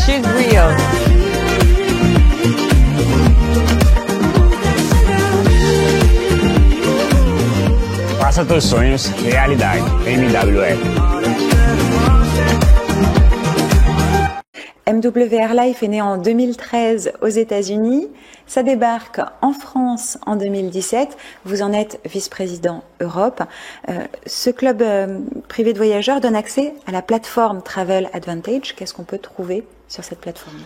she's real. Faça teus sonhos realidade. MWR. MWR Life est né en 2013 aux États-Unis. Ça débarque en France en 2017. Vous en êtes vice-président Europe. Ce club privé de voyageurs donne accès à la plateforme Travel Advantage. Qu'est-ce qu'on peut trouver sur cette plateforme ?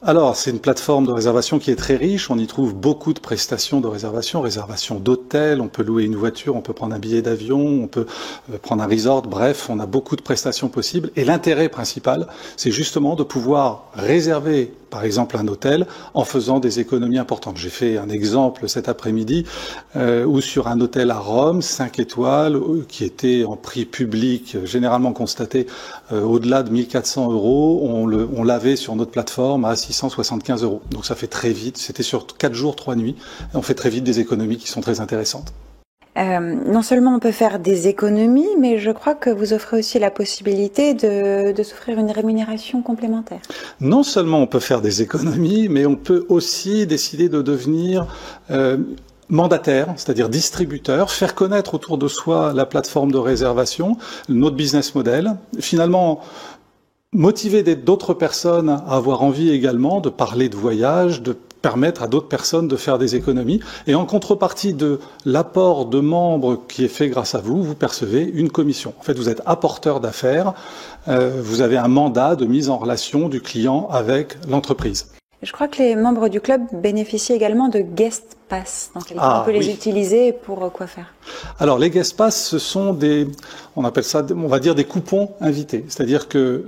Alors, c'est une plateforme de réservation qui est très riche. On y trouve beaucoup de prestations de réservation, réservation d'hôtels. On peut louer une voiture, on peut prendre un billet d'avion, on peut prendre un resort. Bref, on a beaucoup de prestations possibles. Et l'intérêt principal, c'est justement de pouvoir réserver, par exemple, un hôtel en faisant des économies importantes. J'ai fait un exemple cet après-midi où sur un hôtel à Rome, 5 étoiles, qui était en prix public, généralement constaté au-delà de 1400 €, on l'avait sur notre plateforme à 675 €. Donc ça fait très vite, c'était sur 4 jours, 3 nuits, et on fait très vite des économies qui sont très intéressantes. Non seulement on peut faire des économies, mais je crois que vous offrez aussi la possibilité de s'offrir une rémunération complémentaire. Non seulement on peut faire des économies, mais on peut aussi décider de devenir mandataire, c'est-à-dire distributeur, faire connaître autour de soi la plateforme de réservation, notre business model. Finalement, motiver d'autres personnes à avoir envie également de parler de voyage, de permettre à d'autres personnes de faire des économies. Et en contrepartie de l'apport de membres qui est fait grâce à vous, vous percevez une commission. En fait, vous êtes apporteur d'affaires, vous avez un mandat de mise en relation du client avec l'entreprise. Je crois que les membres du club bénéficient également de guest pass. Donc, on peut les utiliser pour quoi faire? Alors, les guest pass, ce sont on appelle ça, on va dire des coupons invités. C'est-à-dire que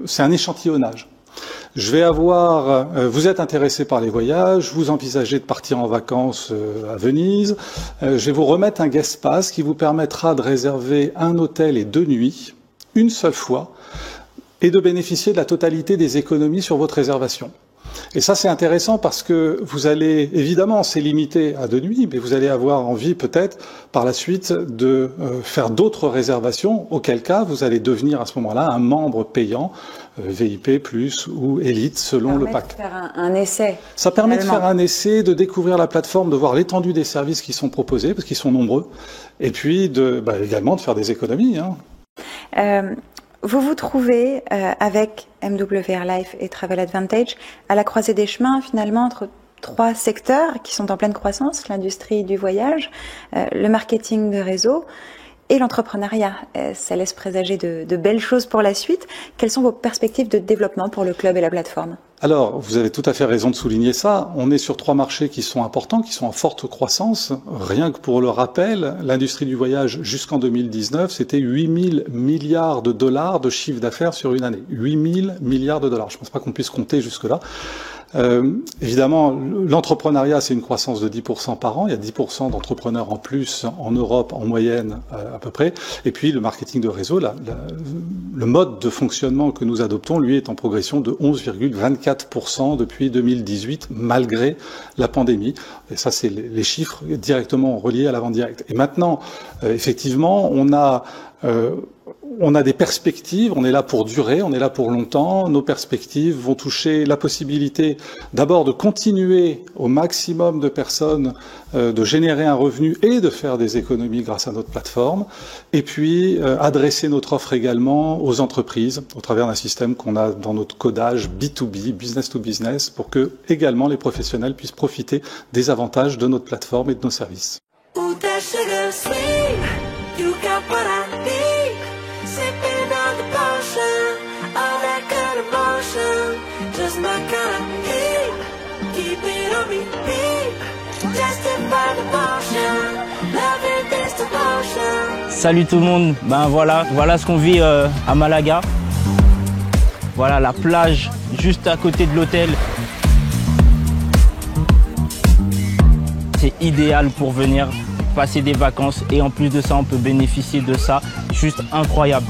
c'est un échantillonnage. Vous êtes intéressé par les voyages, vous envisagez de partir en vacances à Venise. Je vais vous remettre un guest pass qui vous permettra de réserver un hôtel et 2 nuits, une seule fois, et de bénéficier de la totalité des économies sur votre réservation. Et ça, c'est intéressant parce que vous allez, évidemment, c'est limité à 2 nuits, mais vous allez avoir envie peut-être par la suite de faire d'autres réservations, auquel cas vous allez devenir à ce moment-là un membre payant, VIP+, ou Élite, selon le pack. Ça permet de faire un essai. Ça permet de faire un essai, de découvrir la plateforme, de voir l'étendue des services qui sont proposés, parce qu'ils sont nombreux, et puis également de faire des économies. Vous vous trouvez avec MWR Life et Travel Advantage à la croisée des chemins finalement entre 3 secteurs qui sont en pleine croissance, l'industrie du voyage, le marketing de réseau et l'entrepreneuriat. Ça laisse présager de belles choses pour la suite. Quelles sont vos perspectives de développement pour le club et la plateforme ? Alors, vous avez tout à fait raison de souligner ça. On est sur 3 marchés qui sont importants, qui sont en forte croissance. Rien que pour le rappel, l'industrie du voyage jusqu'en 2019, c'était 8 000 milliards de dollars de chiffre d'affaires sur une année. 8 000 milliards de dollars. Je ne pense pas qu'on puisse compter jusque-là. Évidemment, l'entrepreneuriat, c'est une croissance de 10% par an. Il y a 10% d'entrepreneurs en plus en Europe, en moyenne, à peu près. Et puis, le marketing de réseau, le mode de fonctionnement que nous adoptons, lui, est en progression de 11,24% depuis 2018, malgré la pandémie. Et ça, c'est les chiffres directement reliés à la vente directe. Et maintenant, effectivement, on a des perspectives, on est là pour durer, on est là pour longtemps. Nos perspectives vont toucher la possibilité d'abord de continuer au maximum de personnes de générer un revenu et de faire des économies grâce à notre plateforme. Et puis adresser notre offre également aux entreprises au travers d'un système qu'on a dans notre codage B2B, business to business, pour que également les professionnels puissent profiter des avantages de notre plateforme et de nos services. You got what I need, sipping on the potion, all that good emotion, just my kind of heat, keep it on repeat, justify the motion, loving this devotion. Salut tout le monde, voilà ce qu'on vit à Malaga. Voilà la plage juste à côté de l'hôtel. C'est idéal pour venir passer des vacances et en plus de ça on peut bénéficier de ça, juste incroyable.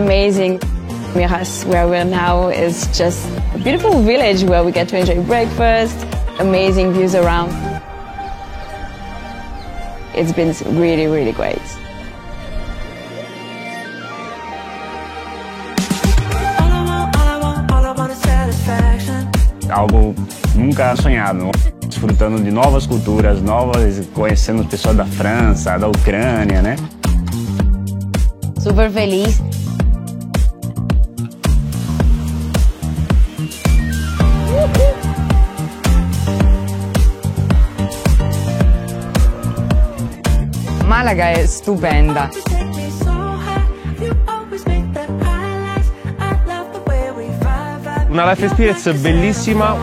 amazing. Miras, where we're now, is just a beautiful village where we get to enjoy breakfast, amazing views around. It's been really, really great. Algo nunca sonhado, desfrutando de novas culturas, conhecendo pessoas da França, da Ucrânia, né? Super feliz. Malaga è stupenda. Una life experience bellissima.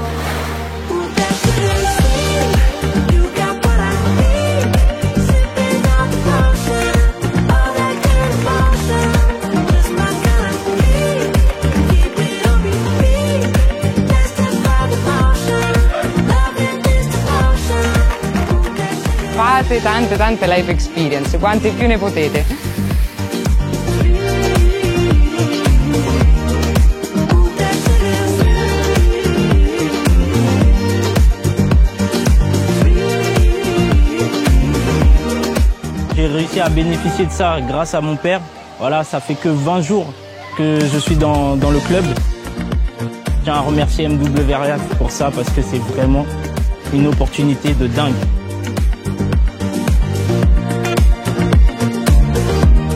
Fate tante life experience, quante più ne potete. J'ai réussi à bénéficier de ça grâce à mon père. Voilà, ça fait que 20 jours que je suis dans le club. Je tiens à remercier MWRF pour ça parce que c'est vraiment une opportunité de dingue.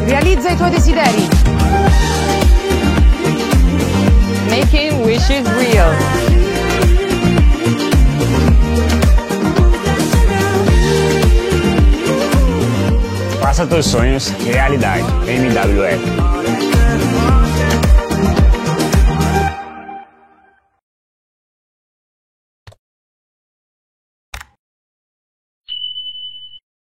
Realizza i tuoi desideri. Making wishes real. Faça teus sonhos realidade. MWF.